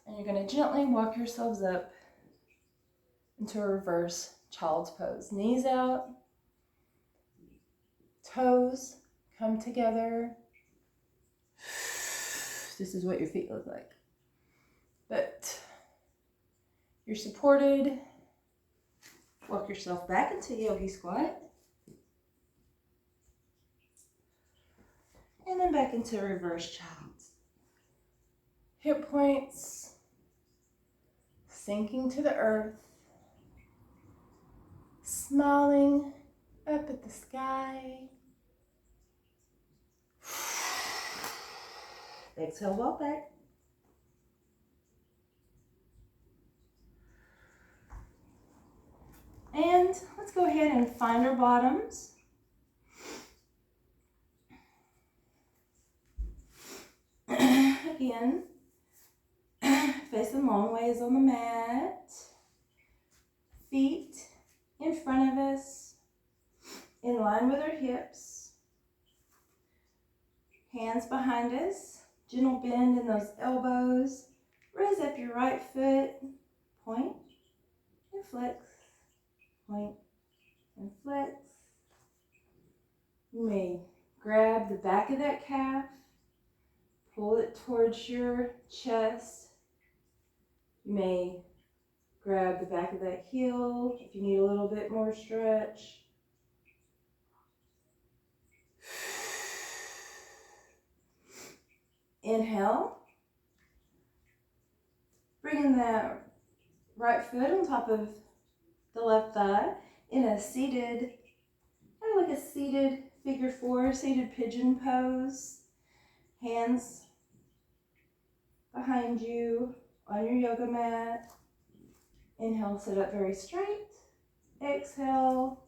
And you're going to gently walk yourselves up into a reverse child's pose. Knees out, toes come together. This is what your feet look like. But you're supported. Walk yourself back into yogi squat. And then back into reverse child's. Hip points sinking to the earth. Smiling up at the sky. Exhale, walk back. And let's go ahead and find our bottoms. Again, facing long ways on the mat. Feet in front of us. in line with our hips. Hands behind us. Gentle bend in those elbows. Raise up your right foot. Point and flex. Point and flex. You may grab the back of that calf. Pull it towards your chest. You may grab the back of that heel if you need a little bit more stretch. Inhale. Bringing that right foot on top of the left thigh in a seated, kind of like a seated figure four, seated pigeon pose. Hands behind you on your yoga mat. Inhale, sit up very straight. Exhale,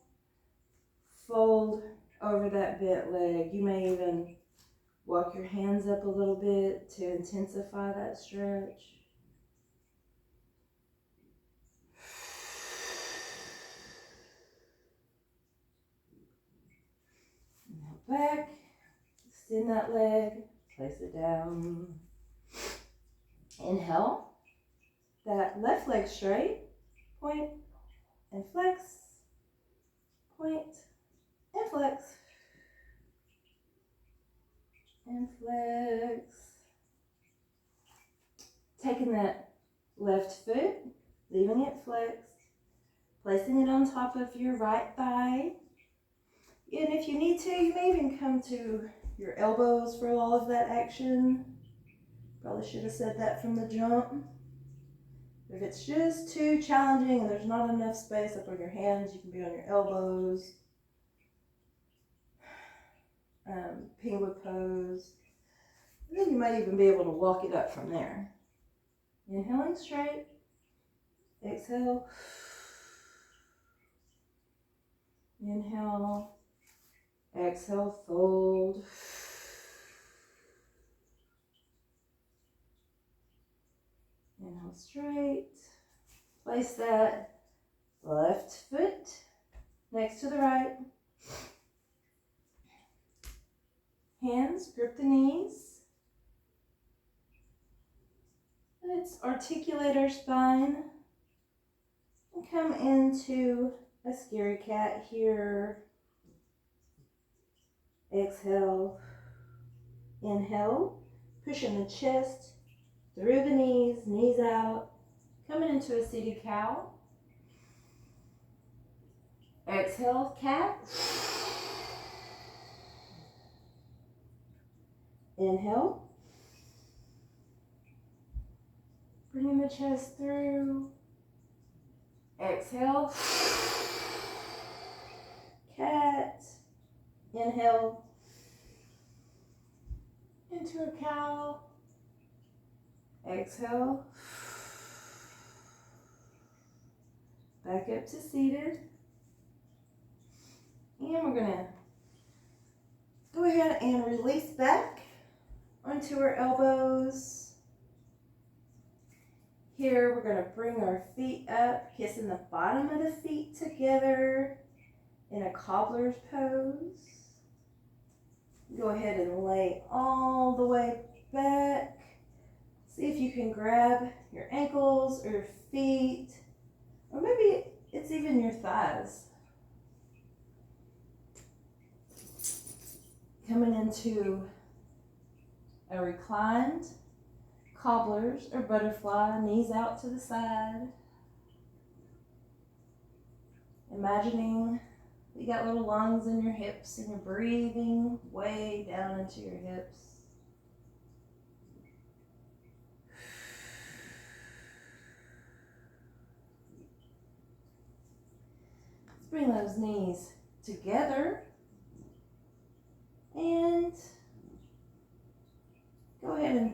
fold over that bent leg. You may even walk your hands up a little bit to intensify that stretch. Inhale back, extend that leg, place it down. Inhale, that left leg straight, point and flex, point and flex, and flex. Taking that left foot, leaving it flexed, placing it on top of your right thigh. And if you need to, you may even come to your elbows for all of that action. Probably should have said that from the jump. If it's just too challenging and there's not enough space up on your hands, you can be on your elbows. Penguin pose. And then you might even be able to walk it up from there. Inhaling straight. Exhale. Inhale. Exhale, fold. Inhale straight. Place that left foot next to the right. Hands grip the knees. Let's articulate our spine and come into a scary cat here. Exhale. Inhale. Pushing the chest through the knees, knees out. Coming into a seated cow. Exhale, cat. Inhale. Bringing the chest through. Exhale. Cat. Inhale. Into a cow. Exhale. Back up to seated. And we're going to go ahead and release back onto our elbows. Here we're going to bring our feet up, kissing the bottom of the feet together in a cobbler's pose. Go ahead and lay all the way back. See if you can grab your ankles or your feet, or maybe it's even your thighs. Coming into a reclined cobblers or butterfly, knees out to the side. Imagining you got little lungs in your hips and you're breathing way down into your hips. Let's bring those knees together and go ahead and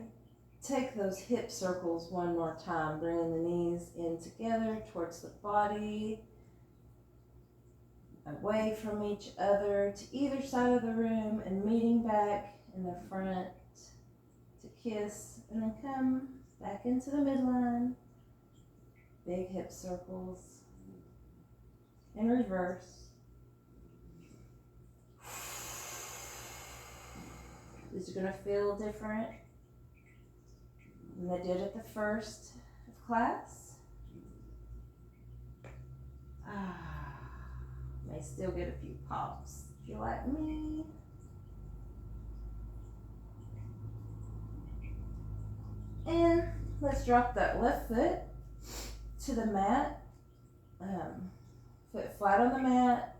take those hip circles one more time, bringing the knees in together towards the body, away from each other to either side of the room, and meeting back in the front to kiss, and then come back into the midline. Big hip circles in reverse. These are gonna feel different than they did at the first of class. May still get a few pops if you're like me. And let's drop that left foot to the mat. Foot flat on the mat.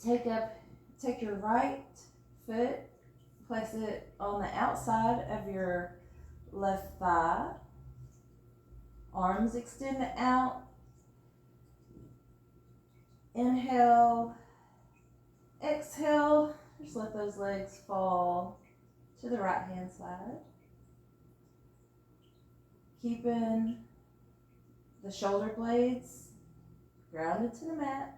Take your right foot, place it on the outside of your left thigh. Arms extend out. Inhale, exhale, just let those legs fall to the right hand side. Keeping the shoulder blades grounded to the mat.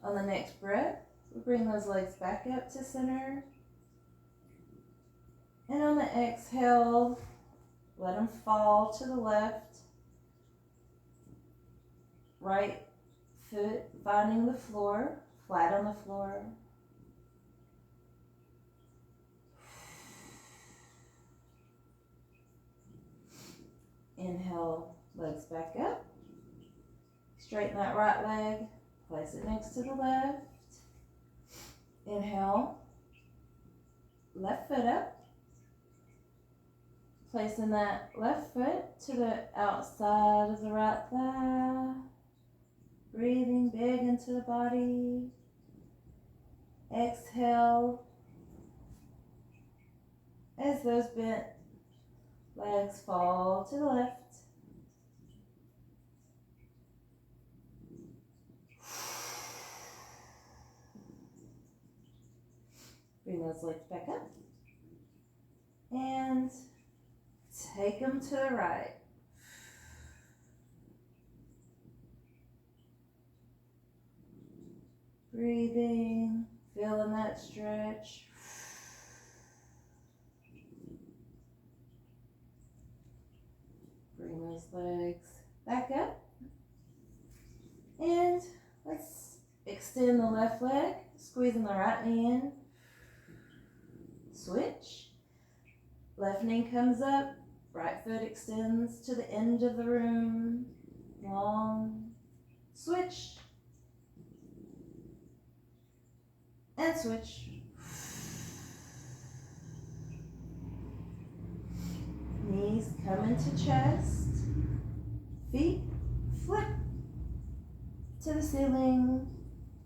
On the next breath, we bring those legs back up to center. And on the exhale, let them fall to the left. Right foot finding the floor, flat on the floor. Inhale, legs back up. Straighten that right leg, place it next to the left. Inhale, left foot up. Placing that left foot to the outside of the right thigh. Breathing big into the body. Exhale as those bent legs fall to the left. Bring those legs back up. And take them to the right. Breathing, feeling that stretch. Bring those legs back up. And let's extend the left leg, squeezing the right knee in. Switch. Left knee comes up, right foot extends to the end of the room. Long. Switch. And switch. Knees come into chest. Feet flip to the ceiling.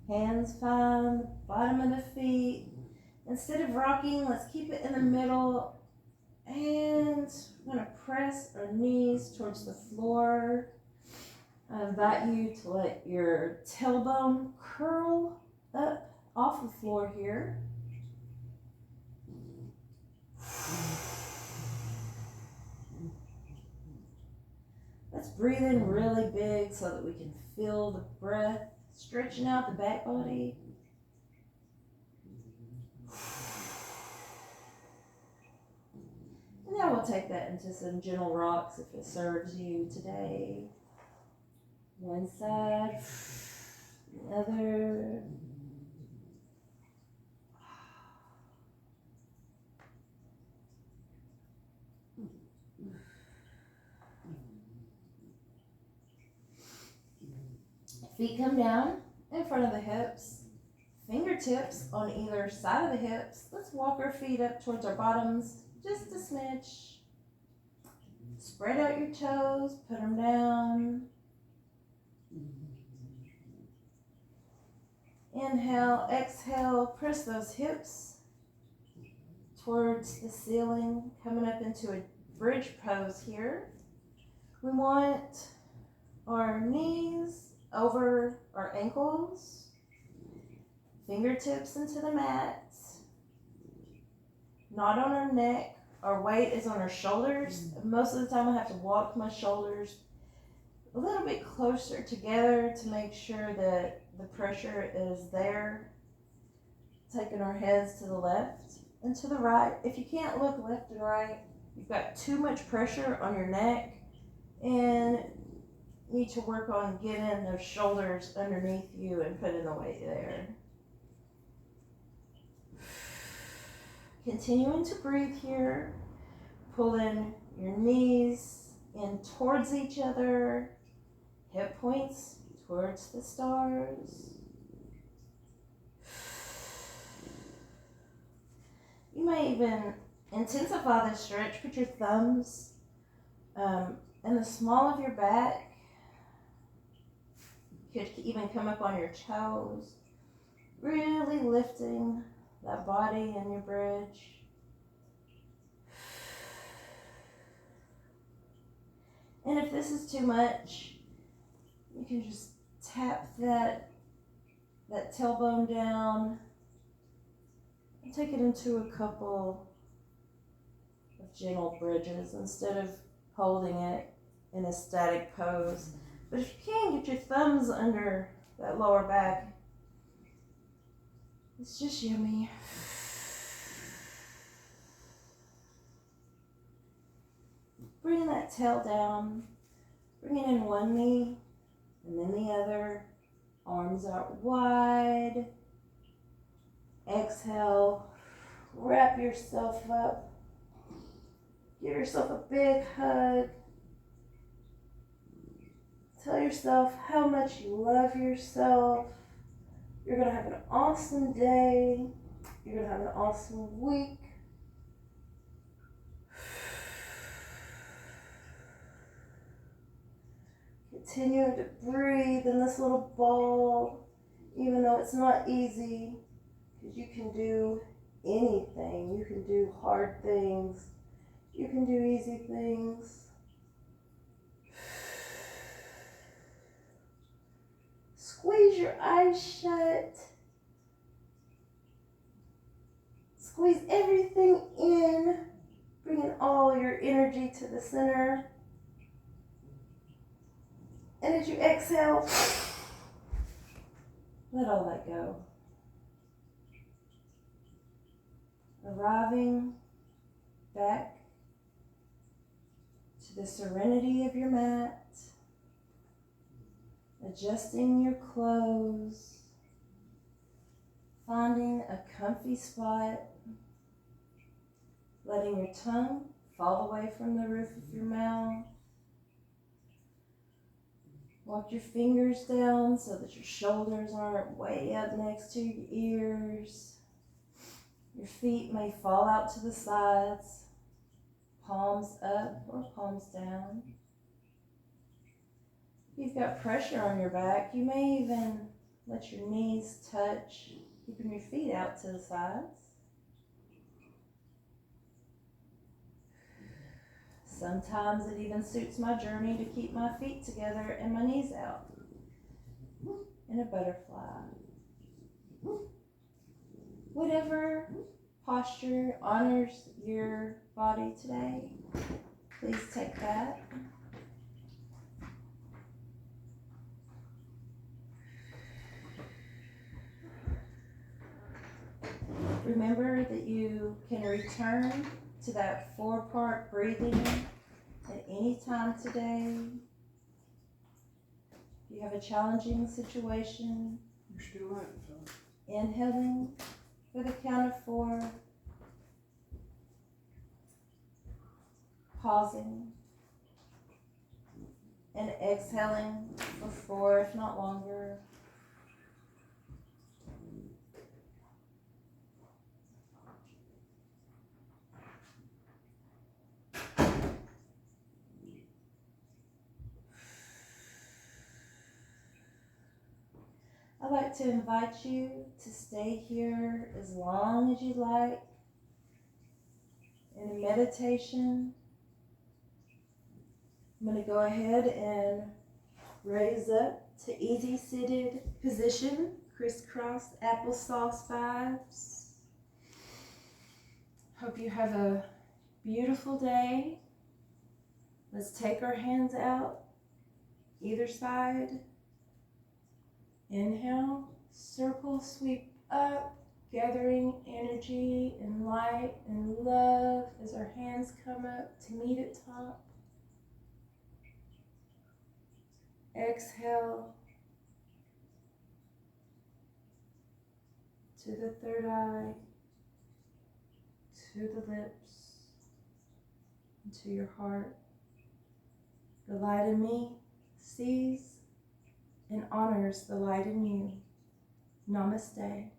Hands find the bottom of the feet. Instead of rocking, let's keep it in the middle. And we're going to press our knees towards the floor. I invite you to let your tailbone curl up off the floor here. Let's breathe in really big so that we can feel the breath stretching out the back body. And now we'll take that into some gentle rocks if it serves you today. One side, the other. Feet come down in front of the hips. Fingertips on either side of the hips. Let's walk our feet up towards our bottoms just a smidge. Spread out your toes, put them down. Inhale, exhale, press those hips towards the ceiling, coming up into a bridge pose here. We want our knees over our ankles, fingertips into the mat, not on our neck. Our weight is on our shoulders. Most of the time I have to walk my shoulders a little bit closer together to make sure that the pressure is there. Taking our heads to the left and to the right. If you can't look left and right, you've got too much pressure on your neck and need to work on getting those shoulders underneath you and putting the weight there. Continuing to breathe here, pulling your knees in towards each other, hip points towards the stars. You may even intensify this stretch. Put your thumbs in the small of your back. You could even come up on your toes, really lifting that body and your bridge. And if this is too much, you can just tap that tailbone down and take it into a couple of gentle bridges instead of holding it in a static pose. But if you can, get your thumbs under that lower back. It's just yummy. Bring that tail down. Bring it in one knee and then the other. Arms out wide. Exhale. Wrap yourself up. Give yourself a big hug. Tell yourself how much you love yourself. You're going to have an awesome day. You're going to have an awesome week. Continue to breathe in this little ball, even though it's not easy, because you can do anything. You can do hard things. You can do easy things. Squeeze your eyes shut. Squeeze everything in, bringing all your energy to the center. And as you exhale, let all that go. Arriving back to the serenity of your mat. Adjusting your clothes, finding a comfy spot, letting your tongue fall away from the roof of your mouth. Walk your fingers down so that your shoulders aren't way up next to your ears. Your feet may fall out to the sides, palms up or palms down. If you've got pressure on your back, you may even let your knees touch, keeping your feet out to the sides. Sometimes it even suits my journey to keep my feet together and my knees out in a butterfly. Whatever posture honors your body today, please take that. Remember that you can return to that 4-part breathing at any time today. If you have a challenging situation, You're still at it, son. inhaling for the count of 4, pausing, and exhaling for 4, if not longer. I'd like to invite you to stay here as long as you'd like in meditation. I'm going to go ahead and raise up to easy seated position, crisscross applesauce vibes. Hope you have a beautiful day. Let's take our hands out either side. Inhale, circle, sweep up, gathering energy and light and love as our hands come up to meet at top. Exhale to the third eye, to the lips, and to your heart. The light in me sees and honors the light in you. Namaste.